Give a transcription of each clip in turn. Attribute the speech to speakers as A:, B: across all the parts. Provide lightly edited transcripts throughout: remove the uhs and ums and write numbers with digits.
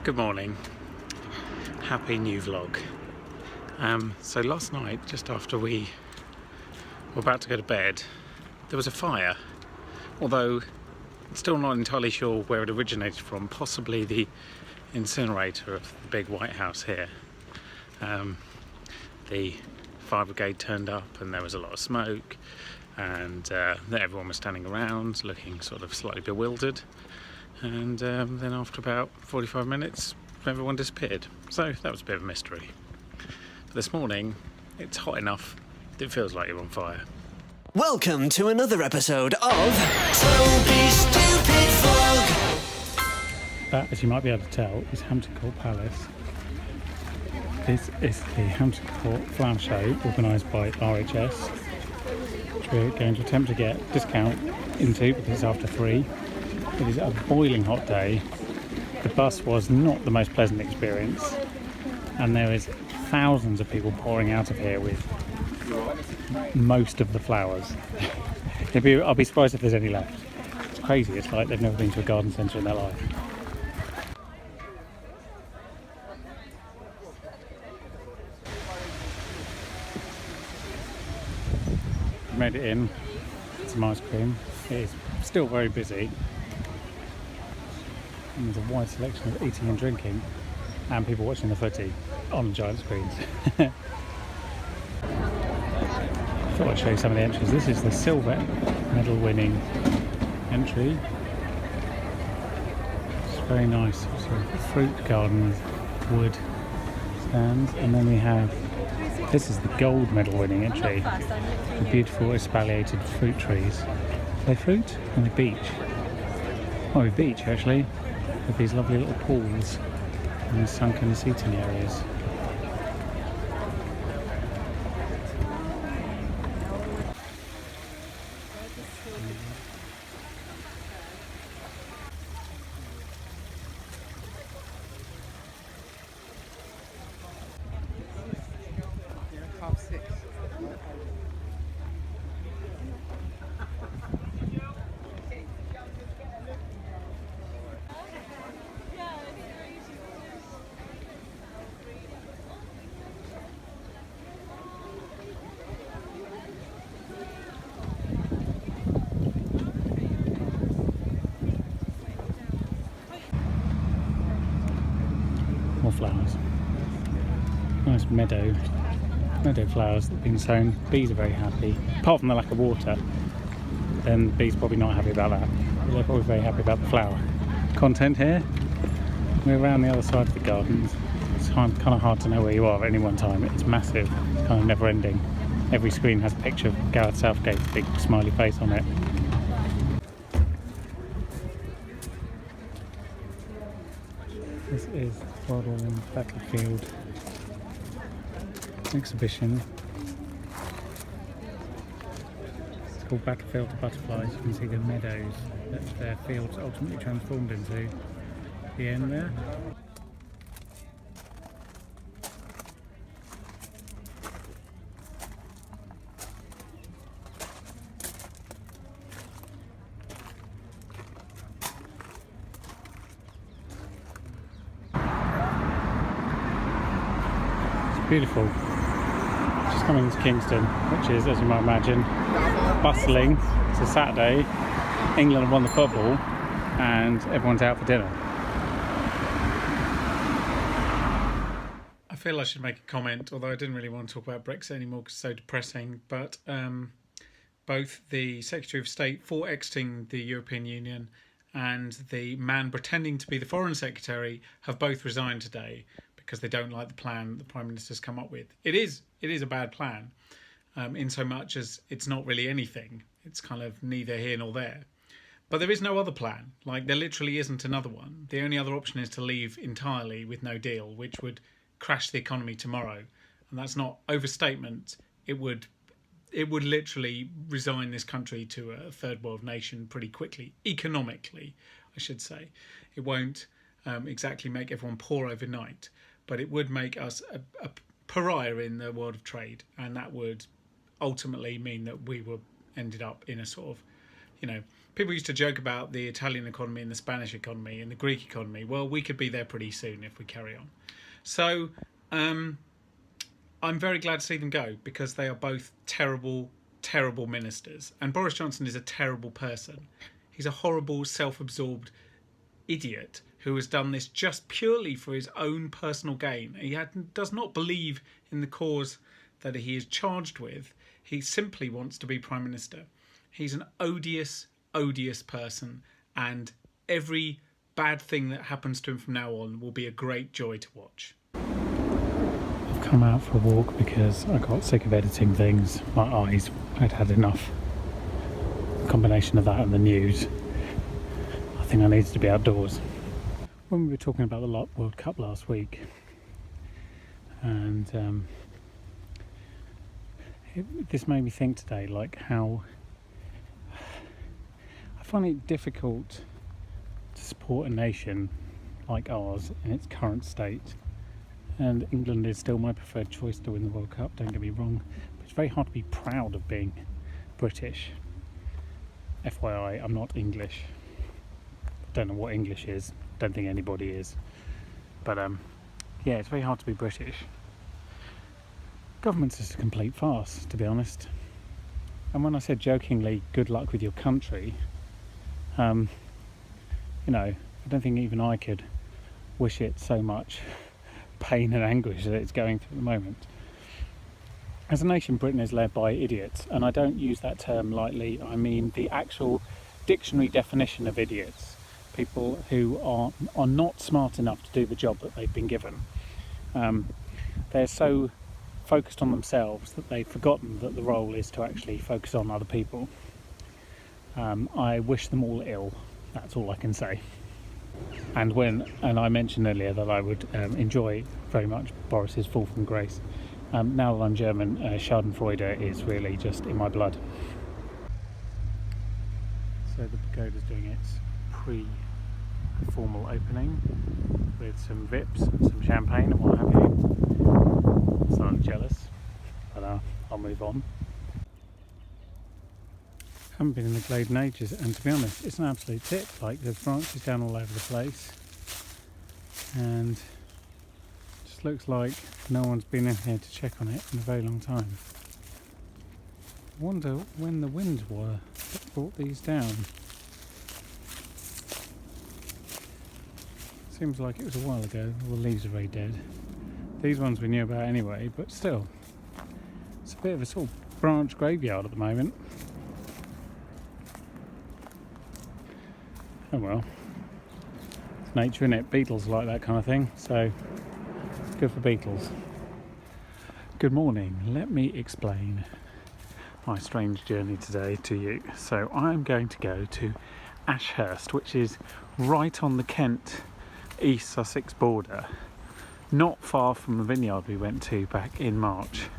A: Good morning. Happy new vlog. So last night, just after we were about to go to bed, there was a fire. Although, still not entirely sure where it originated from. Possibly the incinerator of the big White House here. The fire brigade turned up and there was a lot of smoke, and everyone was standing around looking sort of slightly bewildered. And then after about 45 minutes, everyone disappeared. So that was a bit of a mystery. But this morning, it's hot enough, it feels like you're on fire.
B: Welcome to another episode of Toby's Stupid Vlog.
A: That, as you might be able to tell, is Hampton Court Palace. This is the Hampton Court Flower Show, organised by RHS, which we're going to attempt to get a discount into because it's after 3. It is a boiling hot day. The bus was not the most pleasant experience, and there is thousands of people pouring out of here with most of the flowers. I'll be surprised if there's any left. It's crazy. It's like they've never been to a garden centre in their life. Made it in. Some ice cream. It is still very busy. And there's a wide selection of eating and drinking, and people watching the footy on giant screens. I thought I'd show you some of the entries. This is the silver medal winning entry. It's very nice. Sort of fruit garden with wood stands, and then we have, this is the gold medal winning entry. The beautiful espaliated fruit trees. Are they fruit? Or are they beech? Oh, they're beech actually. With these lovely little pools and these sunken seating areas. More flowers. Nice meadow flowers that have been sown. Bees are very happy. Apart from the lack of water, then the bees are probably not happy about that. But they're probably very happy about the flower content here. We're around the other side of the gardens. It's kind of hard to know where you are at any one time. It's massive, it's kind of never ending. Every screen has a picture of Gareth Southgate's big smiley face on it. This is the Throttle Battlefield exhibition. It's called Battlefield to Butterflies. You can see the meadows that their fields ultimately transformed into. The end there. Beautiful. Just coming into Kingston, which is, as you might imagine, bustling. It's a Saturday. England have won the football, and everyone's out for dinner. I feel I should make a comment, although I didn't really want to talk about Brexit anymore because it's so depressing. But both the Secretary of State for exiting the European Union and the man pretending to be the Foreign Secretary have both resigned today, because they don't like the plan the Prime Minister's come up with. It is a bad plan, in so much as it's not really anything. It's kind of neither here nor there. But there is no other plan. Like, there literally isn't another one. The only other option is to leave entirely with no deal, which would crash the economy tomorrow. And that's not overstatement. It would literally resign this country to a third world nation pretty quickly, economically, I should say. It won't exactly make everyone poor overnight, but it would make us a pariah in the world of trade, and that would ultimately mean that we were ended up in a sort of you know, people used to joke about the Italian economy and the Spanish economy and the Greek economy. Well, we could be there pretty soon if we carry on. So I'm very glad to see them go, because they are both terrible, terrible ministers. And Boris Johnson is a terrible person. He's a horrible, self-absorbed idiot who has done this just purely for his own personal gain. He does not believe in the cause that he is charged with. He simply wants to be Prime Minister. He's an odious, odious person, and every bad thing that happens to him from now on will be a great joy to watch. I've come out for a walk because I got sick of editing things. My eyes had had enough. A combination of that and the news. I think I needed to be outdoors. When we were talking about the World Cup last week, and this made me think today, like how I find it difficult to support a nation like ours in its current state. And England is still my preferred choice to win the World Cup, don't get me wrong, but it's very hard to be proud of being British. FYI, I'm not English. Don't know what English is, don't think anybody is. But yeah, it's very hard to be British. Government's just a complete farce, to be honest. And when I said jokingly, good luck with your country, you know, I don't think even I could wish it so much pain and anguish that it's going through at the moment. As a nation, Britain is led by idiots, and I don't use that term lightly. I mean the actual dictionary definition of idiots. People who are not smart enough to do the job that they've been given. They're so focused on themselves that they've forgotten that the role is to actually focus on other people. I wish them all ill. That's all I can say. And I mentioned earlier that I would enjoy very much Boris's fall from grace. Now that I'm German, Schadenfreude is really just in my blood. So the pagoda's doing its pre-formal opening with some vips and some champagne and what have you. So I'm jealous, but I'll move on. Haven't been in the Glade in ages, and to be honest, it's an absolute tip. Like, there's branches down all over the place, and it just looks like no one's been in here to check on it in a very long time. I wonder when the winds were that brought these down. Seems like it was a while ago. All the leaves are very dead. These ones we knew about anyway, but still, it's a bit of a sort of branch graveyard at the moment. Oh well, it's nature, innit? Beetles like that kind of thing, so good for beetles. Good morning. Let me explain my strange journey today to you. So I'm going to go to Ashurst, which is right on the Kent East Sussex border, not far from the vineyard we went to back in March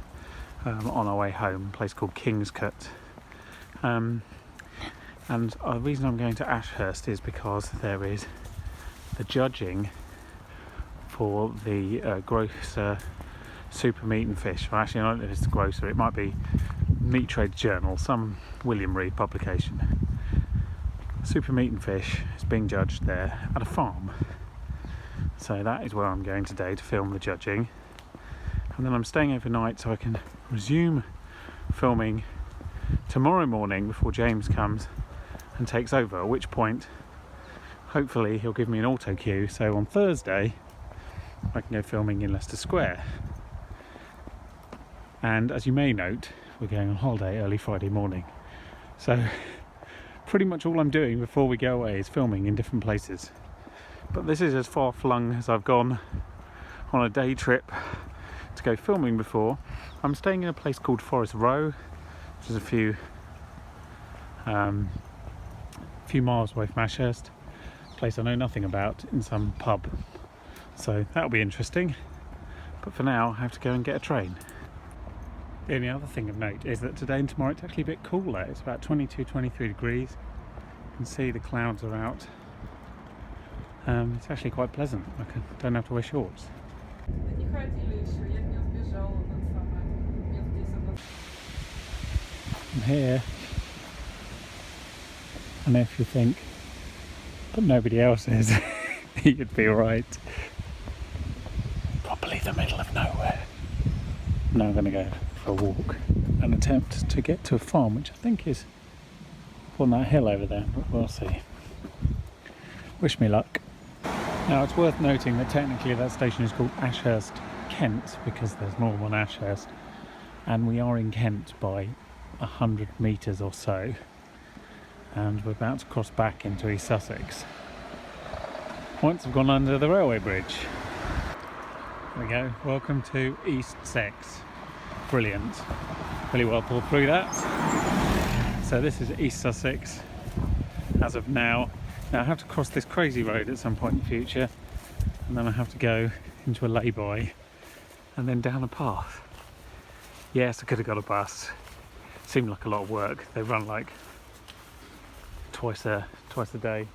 A: on our way home, a place called Kingscote. And the reason I'm going to Ashurst is because there is the judging for the grocer Super Meat and Fish. Well, actually, I don't know if it's the grocer, it might be Meat Trade Journal, some William Reed publication. Super Meat and Fish is being judged there at a farm. So that is where I'm going today to film the judging. And then I'm staying overnight so I can resume filming tomorrow morning before James comes and takes over, at which point hopefully he'll give me an auto cue, so on Thursday I can go filming in Leicester Square. And as you may note, we're going on holiday early Friday morning, so pretty much all I'm doing before we go away is filming in different places. But this is as far flung as I've gone on a day trip to go filming before. I'm staying in a place called Forest Row, which is a few miles away from Ashurst, a place I know nothing about, in some pub. So that'll be interesting. But for now, I have to go and get a train. The only other thing of note is that today and tomorrow it's actually a bit cooler. It's about 22-23 degrees. You can see the clouds are out. It's actually quite pleasant. I don't have to wear shorts. I'm here And if you think, but nobody else is, you'd be right. Probably the middle of nowhere. Now I'm going to go for a walk and attempt to get to a farm, which I think is on that hill over there, but we'll see. Wish me luck. Now it's worth noting that technically that station is called Ashurst, Kent, because there's more than Ashurst, and we are in Kent by 100 metres or so, and we're about to cross back into East Sussex once we've gone under the railway bridge. There we go, welcome to East Sex. Brilliant, really well pulled through that. So this is East Sussex as of now. Now I have to cross this crazy road at some point in the future, and then I have to go into a lay-by and then down a path. Yes, I could have got a bus. Seemed like a lot of work. They run like twice a day.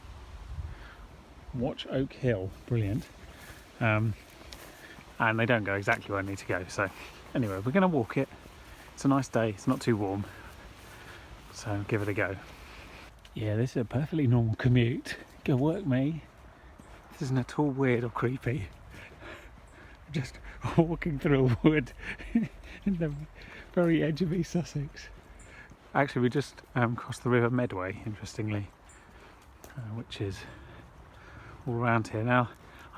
A: Watch Oak Hill, brilliant. And they don't go exactly where I need to go. So anyway, we're going to walk it. It's a nice day. It's not too warm, so give it a go. Yeah, this is a perfectly normal commute. Go work me. This isn't at all weird or creepy. Just walking through a wood in the very edge of East Sussex. Actually, we just crossed the River Medway, interestingly, which is all around here. Now,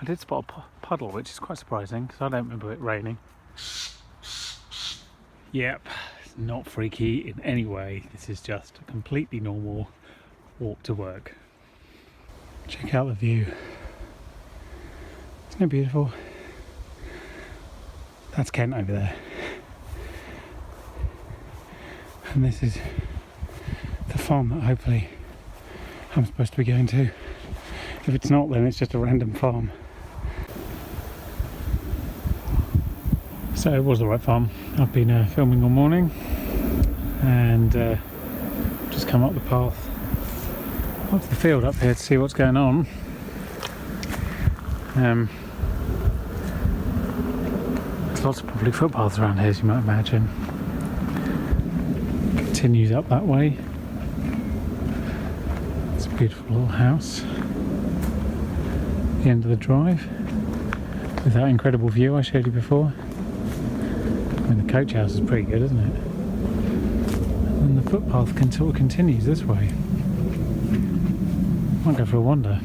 A: I did spot a puddle, which is quite surprising because I don't remember it raining. Yep, it's not freaky in any way. This is just a completely normal walk to work. Check out the view. Isn't it beautiful? That's Kent over there. And this is the farm that hopefully I'm supposed to be going to. If it's not, then it's just a random farm. So it was the right farm. I've been filming all morning and just come up the path up to the field up here to see what's going on. There's lots of public footpaths around here, as you might imagine. Continues up that way. It's a beautiful little house. The end of the drive with that incredible view I showed you before. I mean, the coach house is pretty good, isn't it? And the footpath sort of continues this way. Might go for a wander.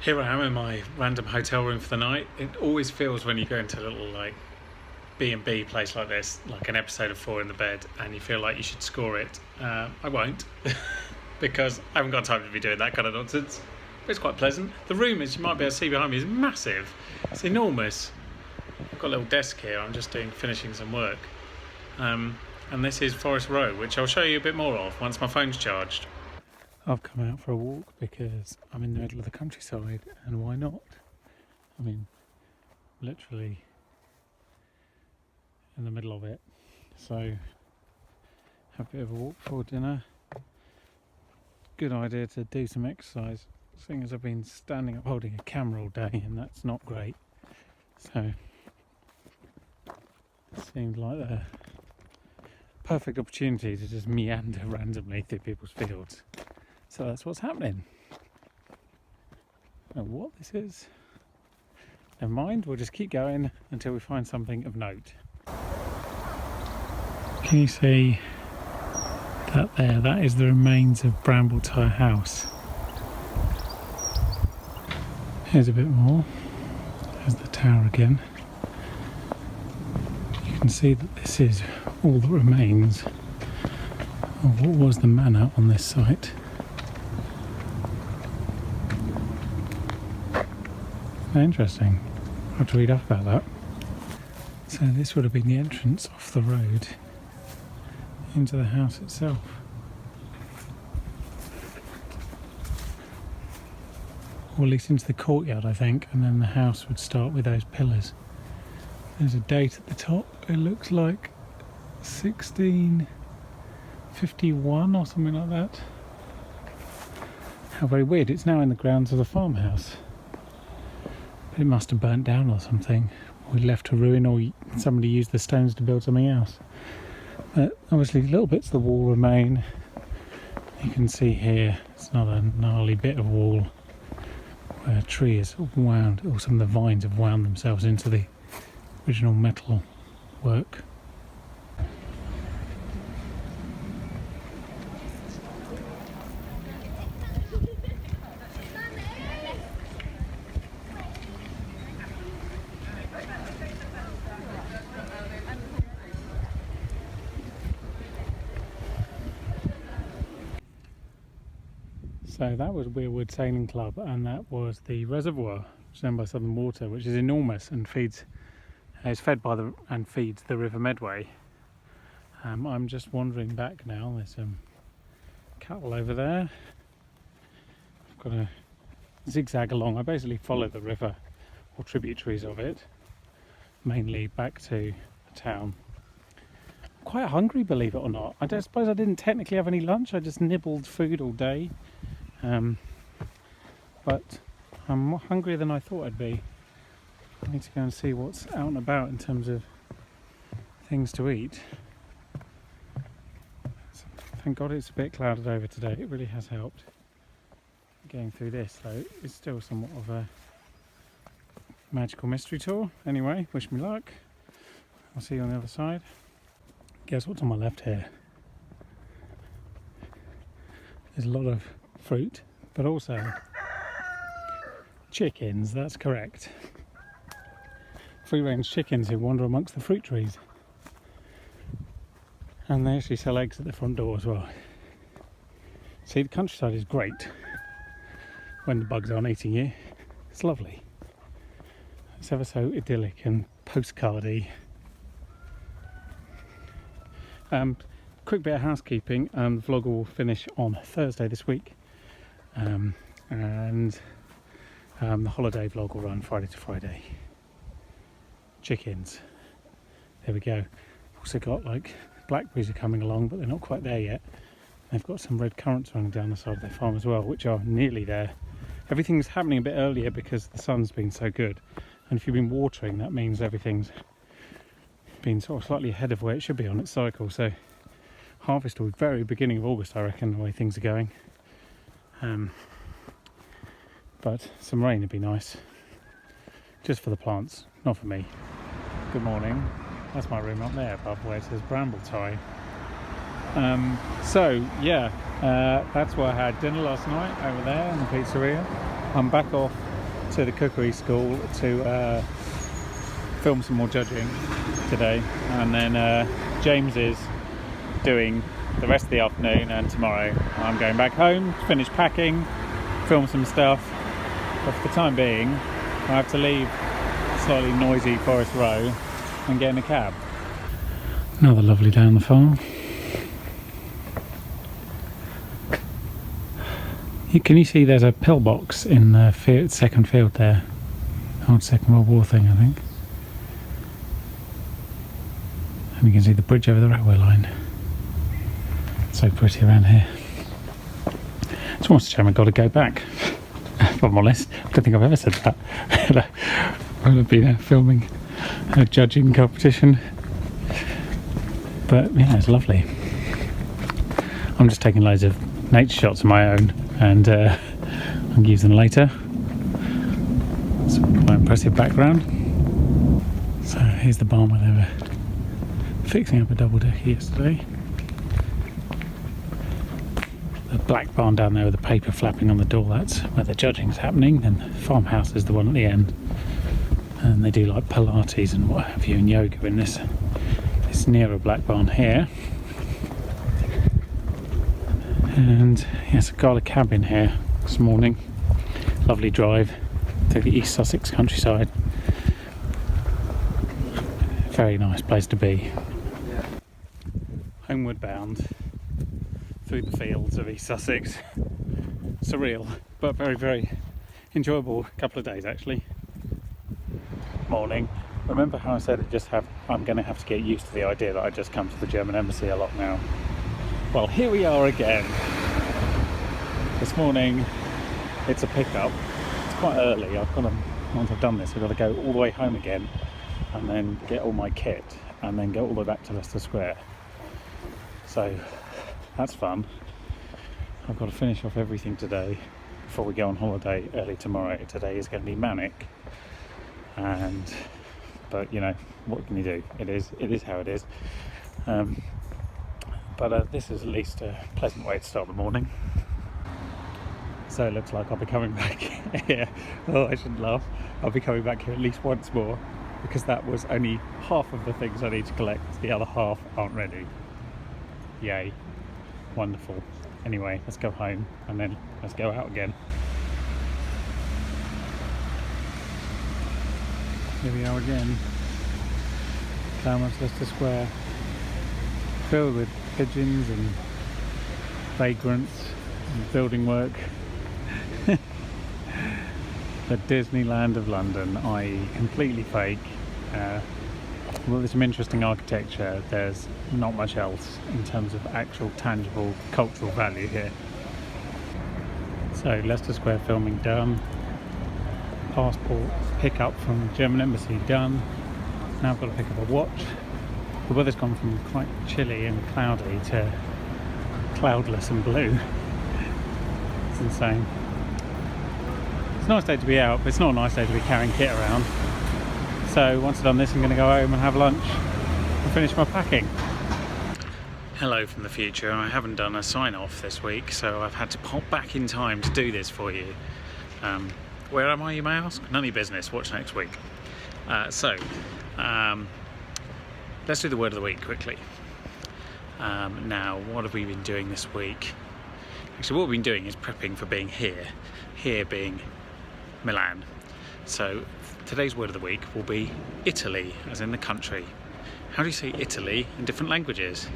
A: Here I am in my random hotel room for the night. It always feels when you go into a little like B&B place like this, like an episode of Four in the Bed, and you feel like you should score it. I won't, because I haven't got time to be doing that kind of nonsense. But it's quite pleasant. The room, as you might be able to see behind me, is massive. It's enormous. I've got a little desk here. I'm just finishing some work. And this is Forest Row, which I'll show you a bit more of once my phone's charged. I've come out for a walk because I'm in the middle of the countryside, and why not? I mean, literally in the middle of it. So, have a bit of a walk before dinner. Good idea to do some exercise, seeing as I've been standing up holding a camera all day, and that's not great. So, it seemed like the perfect opportunity to just meander randomly through people's fields. So that's what's happening. I don't know what this is. Never mind, we'll just keep going until we find something of note. Can you see that there? That is the remains of Bramblethire House. Here's a bit more. There's the tower again. You can see that this is all that remains of what was the manor on this site. Interesting. I'll have to read up about that. So this would have been the entrance off the road into the house itself. Or at least into the courtyard, I think, and then the house would start with those pillars. There's a date at the top. It looks like 1651 or something like that. How very weird, it's now in the grounds of the farmhouse. It must have burnt down or something. We left to ruin, or somebody used the stones to build something else. But obviously little bits of the wall remain. You can see here, it's another gnarly bit of wall where a tree is wound, or some of the vines have wound themselves into the original metal work. So that was Weirwood Sailing Club, and that was the reservoir, which is owned by Southern Water, which is enormous and feeds, is fed by and feeds the River Medway. I'm just wandering back now. There's some cattle over there. I've got to zigzag along. I basically follow the river or tributaries of it, mainly back to the town. I'm quite hungry, believe it or not. I don't suppose I didn't technically have any lunch. I just nibbled food all day. But I'm more hungrier than I thought I'd be. I need to go and see what's out and about in terms of things to eat. Thank God it's a bit clouded over today. It really has helped. Getting through this though, it's still somewhat of a magical mystery tour. Anyway, wish me luck. I'll see you on the other side. Guess what's on my left here? There's a lot of fruit, but also chickens. That's correct. Free-range chickens who wander amongst the fruit trees, and they actually sell eggs at the front door as well. See, the countryside is great when the bugs aren't eating you. It's lovely. It's ever so idyllic and postcardy. Quick bit of housekeeping. The vlog will finish on Thursday this week, and the holiday vlog will run Friday to Friday. Chickens. There we go. Also got like blackberries are coming along, but they're not quite there yet. They've got some red currants running down the side of their farm as well, which are nearly there. Everything's happening a bit earlier because the sun's been so good, and if you've been watering, that means everything's been sort of slightly ahead of where it should be on its cycle. So harvest will be very beginning of August, I reckon, the way things are going. But some rain would be nice, just for the plants, not for me. Good morning. That's my room up there above where it says Brambletie. That's where I had dinner last night, over there in the pizzeria. I'm back off to the cookery school to film some more judging today, and then James is doing the rest of the afternoon, and tomorrow I'm going back home to finish packing, film some stuff. But for the time being, I have to leave slightly noisy Forest Row and get in a cab. Another lovely day on the farm. Can you see there's a pillbox in the second field there? Old Second World War thing, I think. And you can see the bridge over the railway line. So pretty around here. It's almost a shame I've got to go back. If I'm honest, I don't think I've ever said that. I'll have been filming a judging competition. But yeah, it's lovely. I'm just taking loads of nature shots of my own, and I'll use them later. It's quite impressive background. So here's the barn where they were fixing up a double decker yesterday. The black barn down there with the paper flapping on the door, that's where the judging's happening. And the farmhouse is the one at the end. And they do like Pilates and what have you, and yoga in this nearer black barn here. And yes, I got a cabin here this morning. Lovely drive to the East Sussex countryside. Very nice place to be. Homeward bound through the fields of East Sussex. Surreal, but very, very enjoyable couple of days actually. Morning. Remember how I said I'm going to have to get used to the idea that I just come to the German embassy a lot now? Well, here we are again. This morning it's a pickup. It's quite early. Once I've done this, I've got to go all the way home again and then get all my kit and then go all the way back to Leicester Square. So that's fun. I've got to finish off everything today before we go on holiday early tomorrow. Today is going to be manic, but you know, what can you do? It is how it is. But this is at least a pleasant way to start the morning. So it looks like I'll be coming back here. Oh, I shouldn't laugh. I'll be coming back here at least once more, because that was only half of the things I need to collect. The other half aren't ready. Yay. Wonderful. Anyway, let's go home and then let's go out again. Here we are again. Claremont Leicester Square. Filled with pigeons and vagrants and building work. The Disneyland of London, i.e. completely fake. Well, there's some interesting architecture. There's not much else in terms of actual tangible cultural value here. So Leicester Square filming done. Passport pickup from the German embassy done. Now I've got to pick up a watch. The weather's gone from quite chilly and cloudy to cloudless and blue. It's insane. It's a nice day to be out, but it's not a nice day to be carrying kit around. So once I've done this, I'm going to go home and have lunch and finish my packing. Hello from the future. I haven't done a sign-off this week, so I've had to pop back in time to do this for you. Where am I, you may ask? None of your business. Watch next week. Let's do the word of the week quickly. Now, what have we been doing this week? Actually, what we've been doing is prepping for being here being Milan. So today's word of the week will be Italy, as in the country. How do you say Italy in different languages?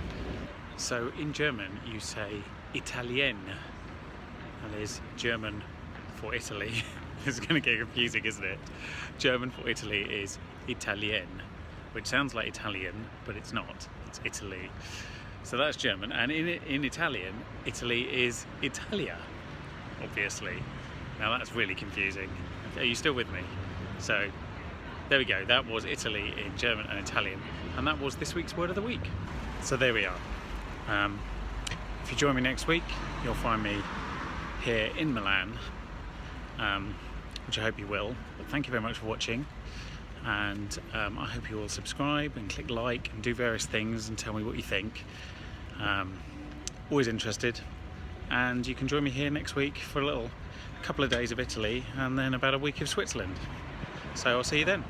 A: So in German you say Italien, that is German for Italy. It's going to get confusing, isn't it? German for Italy is Italien, which sounds like Italian, but it's not. It's Italy. So that's German, and in Italian, Italy is Italia, obviously. Now that's really confusing. Are you still with me? So there we go. That was Italy in German and Italian, and that was this week's word of the week. So there we are. If you join me next week, you'll find me here in Milan, which I hope you will. But thank you very much for watching, and I hope you will subscribe and click like and do various things and tell me what you think. Always interested, and you can join me here next week for a couple of days of Italy and then about a week of Switzerland. So I'll see you then.